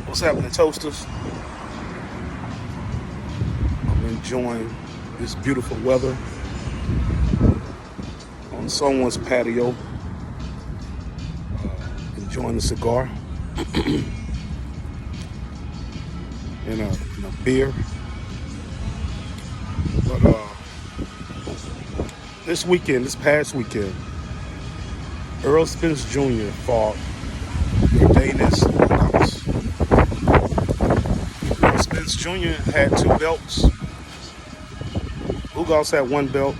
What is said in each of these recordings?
What's happening, toasters? I'm enjoying this beautiful weather on someone's patio, enjoying a cigar and a beer. But this past weekend, Errol Spence Jr. fought Danis. Errol Spence Jr. had 2 belts. Ugas had 1 belt.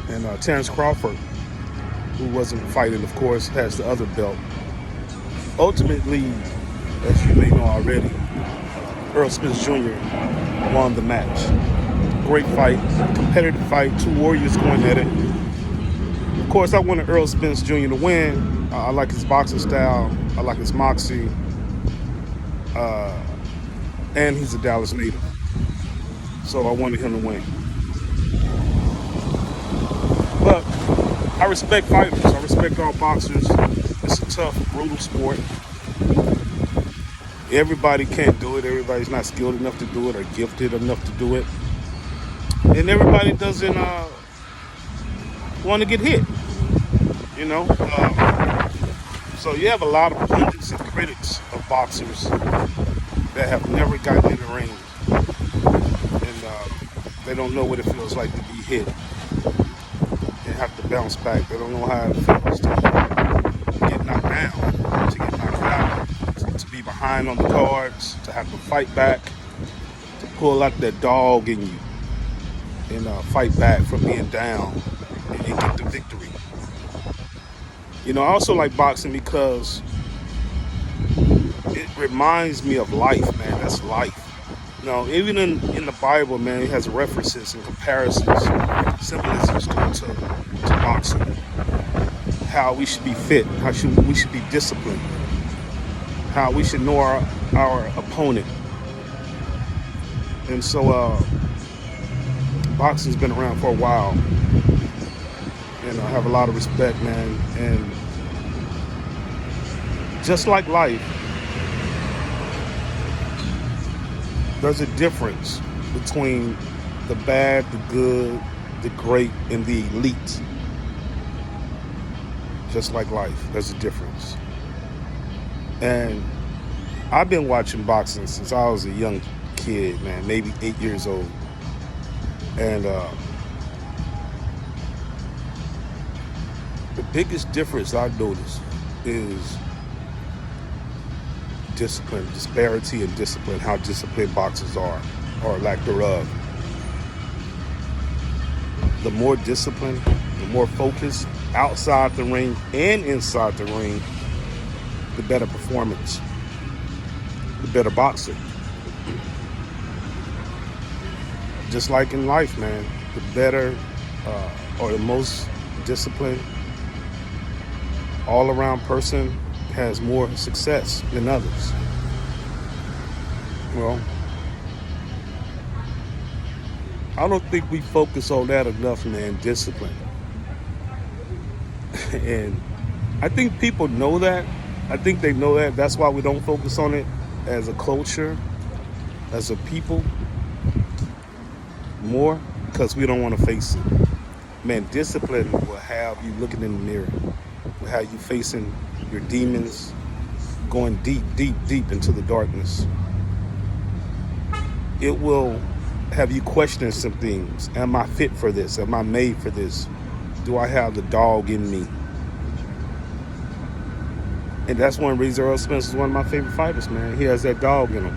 And Terrence Crawford, who wasn't fighting, of course, has the other belt. Ultimately, as you may know already, Errol Spence Jr. won the match. Great fight, competitive fight, 2 warriors going at it. Of course, I wanted Errol Spence Jr. to win. I like his boxing style. I like his moxie. And he's a Dallas native. So I wanted him to win. But I respect fighters. I respect all boxers. It's a tough, brutal sport. Everybody can't do it. Everybody's not skilled enough to do it or gifted enough to do it. And everybody doesn't want to get hit, you know. So you have a lot of pundits and critics of boxers that have never gotten in the ring. And they don't know what it feels like to be hit and have to bounce back. They don't know how it feels to get knocked down, to get knocked out, to be behind on the cards, to have to fight back, to pull out that dog in you and fight back from being down and get the victory. You know, I also like boxing because it reminds me of life, man. That's life. You know, even in the Bible, man, it has references and comparisons, symbolisms to boxing. How we should be fit, we should be disciplined, how we should know our opponent. And so boxing's been around for a while. And I have a lot of respect, man. And just like life, there's a difference between the bad, the good, the great, and the elite. Just like life, there's a difference. And I've been watching boxing since I was a young kid, man, maybe 8 years old. And the biggest difference I've noticed is discipline, disparity in discipline, how disciplined boxers are, or lack thereof. The more discipline, the more focus outside the ring and inside the ring, the better performance, the better boxer. Just like in life, man, the better or the most disciplined all-around person has more success than others. Well, I don't think we focus on that enough, man, discipline. And I think people know that. I think they know that. That's why we don't focus on it as a culture, as a people, more, because we don't want to face it. Man, discipline will have you looking in the mirror, will have you facing your demons, going deep, deep, deep into the darkness. It will have you questioning some things. Am I fit for this? Am I made for this? Do I have the dog in me? And that's one reason Errol Spence is one of my favorite fighters, man. He has that dog in him.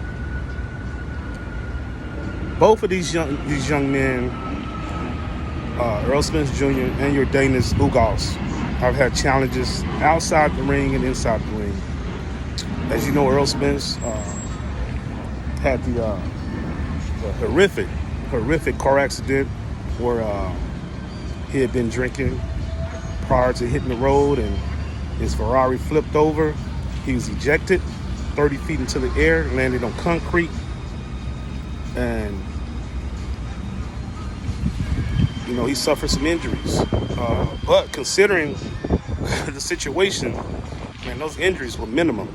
Both of these young men, Errol Spence Jr. and your Danis Ugas, have had challenges outside the ring and inside the ring. As you know, Errol Spence had the horrific car accident where he had been drinking prior to hitting the road, and his Ferrari flipped over. He was ejected 30 feet into the air, landed on concrete, and you know, he suffered some injuries. But considering the situation, man, those injuries were minimum.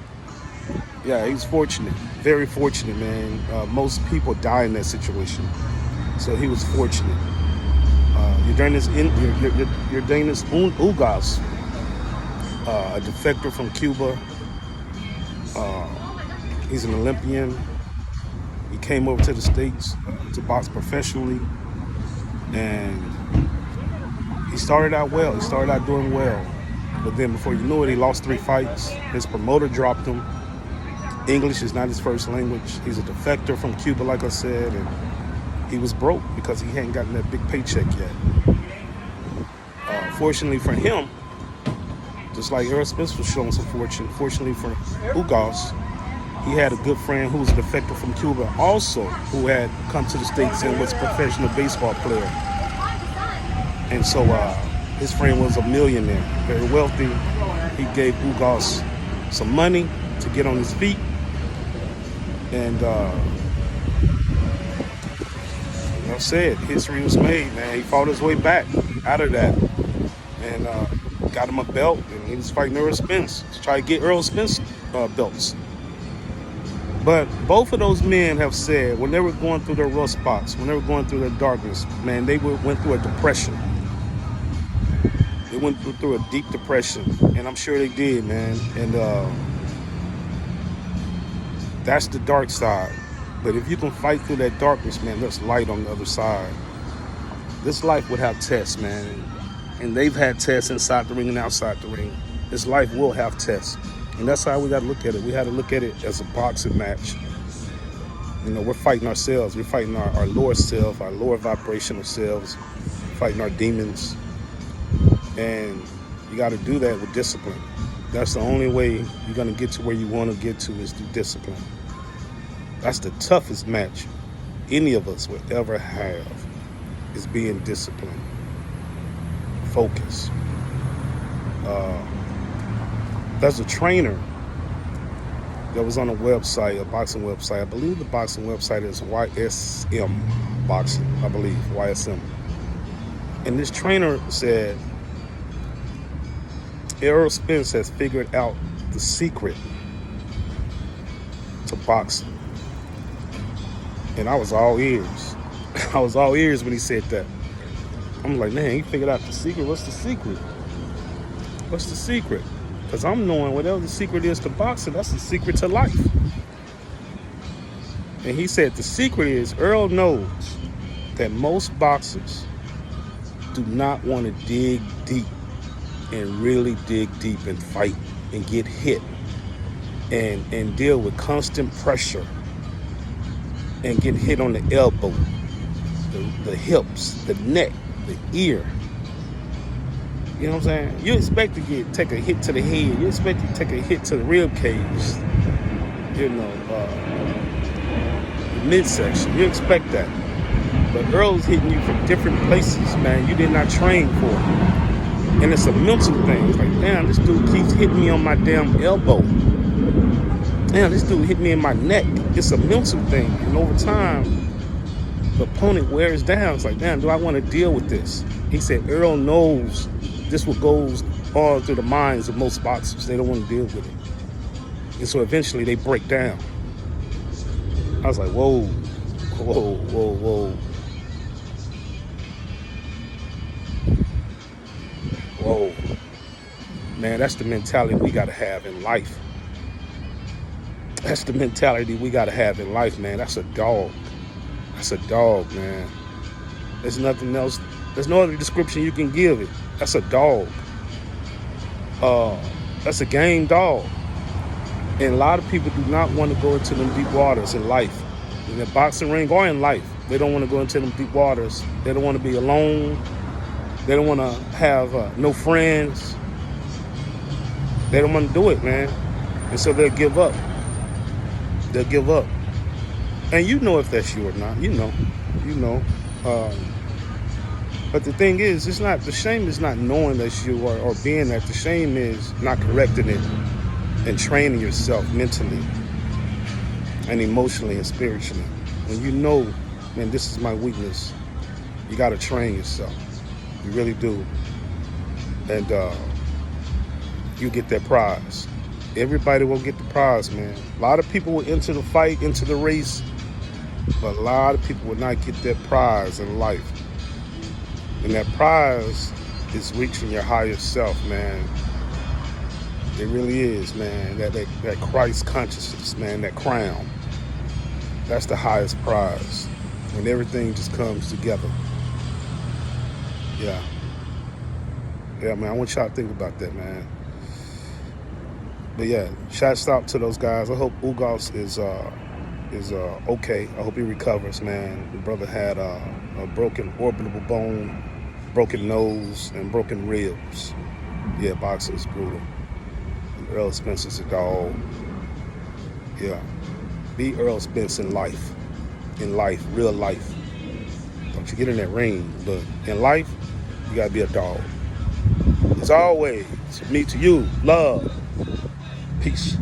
Yeah, he's fortunate, very fortunate, man. Most people die in that situation, so he was fortunate. Uranus Ugas, a defector from Cuba. He's an Olympian. He came over to the States to box professionally, and he started out well. He started out doing well, but then before you knew it, he lost 3 fights. His promoter dropped him. English is not his first language. He's a defector from Cuba, like I said, and he was broke because he hadn't gotten that big paycheck yet. Fortunately for him, just like Errol Spence was showing some fortune, fortunately for Ugas, he had a good friend who was a defector from Cuba also, who had come to the States and was a professional baseball player. And so his friend was a millionaire, very wealthy. He gave Ugas some money to get on his feet. And like I said, history was made, man. He fought his way back out of that and got him a belt, and he was fighting Errol Spence to try to get Errol Spence belts. But both of those men have said when they were going through their rough spots, when they were going through their darkness, man, they went through a depression. They went through a deep depression, and I'm sure they did, man. And that's the dark side. But if you can fight through that darkness, man, there's light on the other side. This life would have tests, man. And they've had tests inside the ring and outside the ring. This life will have tests. And that's how we got to look at it. We had to look at it as a boxing match. You know, we're fighting ourselves. We're fighting our lower self, our lower vibrational selves, fighting our demons. And you got to do that with discipline. That's the only way you're going to get to where you want to get to, is through discipline. That's the toughest match any of us will ever have, is being disciplined. Focus. There's a trainer that was on a website, a boxing website. I believe the boxing website is YSM Boxing, I believe, YSM. And this trainer said Errol Spence has figured out the secret to boxing. And I was all ears. I was all ears when he said that. I'm like, man, he figured out the secret. What's the secret? What's the secret? Because I'm knowing whatever the secret is to boxing, that's the secret to life. And he said the secret is, Earl knows that most boxers do not want to dig deep and really dig deep and fight and get hit and deal with constant pressure and get hit on the elbow, the hips, the neck, the ear. You know what I'm saying? You expect to take a hit to the head. You expect to take a hit to the rib cage. You know, the midsection. You expect that. But Earl's hitting you from different places, man. You did not train for it. And it's a mental thing. It's like, damn, this dude keeps hitting me on my damn elbow. Damn, this dude hit me in my neck. It's a mental thing. And over time, the opponent wears down. It's like, damn, do I want to deal with this? He said Earl knows this what goes on through the minds of most boxers. They don't want to deal with it. And so eventually they break down. I was like, whoa, whoa, whoa, whoa. Whoa. Man, that's the mentality we got to have in life. That's the mentality we got to have in life, man. That's a dog. That's a dog, man. There's nothing else. There's no other description you can give it. That's a dog. That's a game dog. And a lot of people do not want to go into them deep waters in life. In the boxing ring or in life, they don't want to go into them deep waters. They don't want to be alone. They don't want to have no friends. They don't want to do it, man. And so they'll give up. They'll give up. And you know if that's you or not. You know. But the thing is, it's not, the shame is not knowing that's you or being that. The shame is not correcting it and training yourself mentally and emotionally and spiritually. When you know, man, this is my weakness, you got to train yourself. You really do. And you get that prize. Everybody won't get the prize, man. A lot of people will enter the fight, into the race, but a lot of people will not get that prize in life. And that prize is reaching your higher self, man. It really is, man. That Christ consciousness, man, that crown. That's the highest prize. When everything just comes together. Yeah. Yeah, man, I want y'all to think about that, man. But yeah, shouts out to those guys. I hope Ugos is okay. I hope he recovers, man. The brother had a broken orbital bone, broken nose, and broken ribs. Yeah, boxing is brutal. And Errol Spence is a dog. Yeah. Be Errol Spence in life. In life, real life. Don't you get in that ring, but in life, you gotta be a dog. As always, me to you, love, peace.